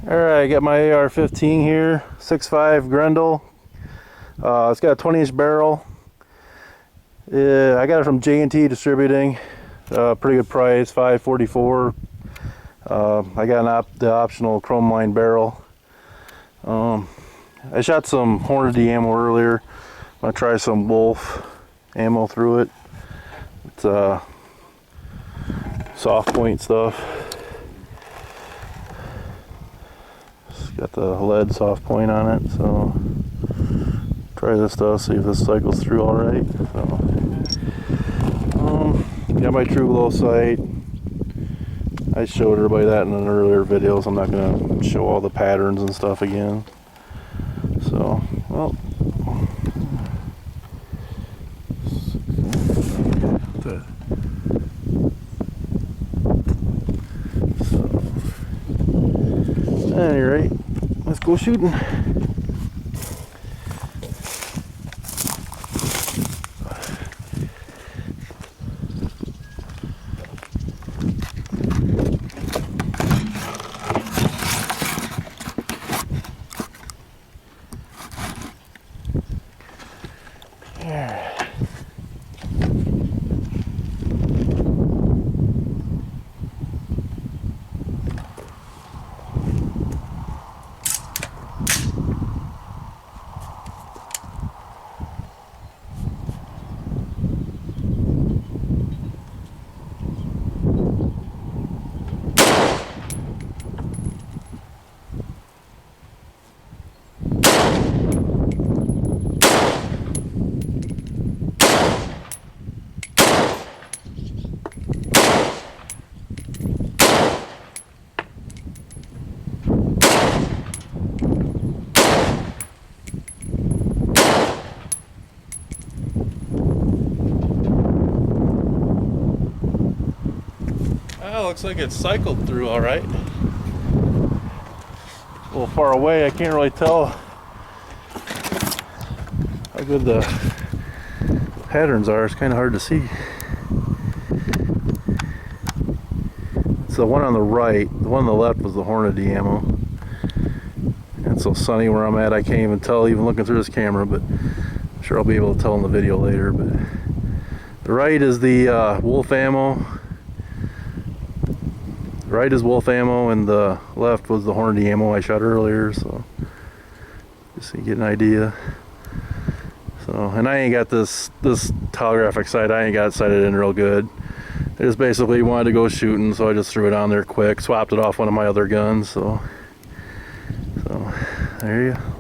Alright, I got my AR-15 here, 6.5 Grendel. It's got a 20-inch barrel. I got it from J&T Distributing. Pretty good price, $5.44. I got the optional chrome line barrel. I shot some Hornady ammo earlier. I'm going to try some Wolf ammo through it. It's soft point stuff. Got the lead soft point on it, so try this stuff, see if this cycles through all right. So, got my TruGlo sight. I showed everybody that in an earlier video, so I'm not going to show all the patterns and stuff again. So, well, at any rate, let's go shooting. Well, looks like it's cycled through all right. A little far away, I can't really tell how good the patterns are. It's kind of hard to see. It's the one on the right. The one on the left was the Hornady ammo. And it's so sunny where I'm at, I can't even tell even looking through this camera, but I'm sure I'll be able to tell in the video later. But the right is the Wolf ammo. Right is Wolf ammo, and the left was the Hornady ammo I shot earlier, so just so you get an idea. So, and I ain't got this holographic sight, I ain't got it sighted in real good. I just basically wanted to go shooting, so I just threw it on there quick, swapped it off one of my other guns, so there you go.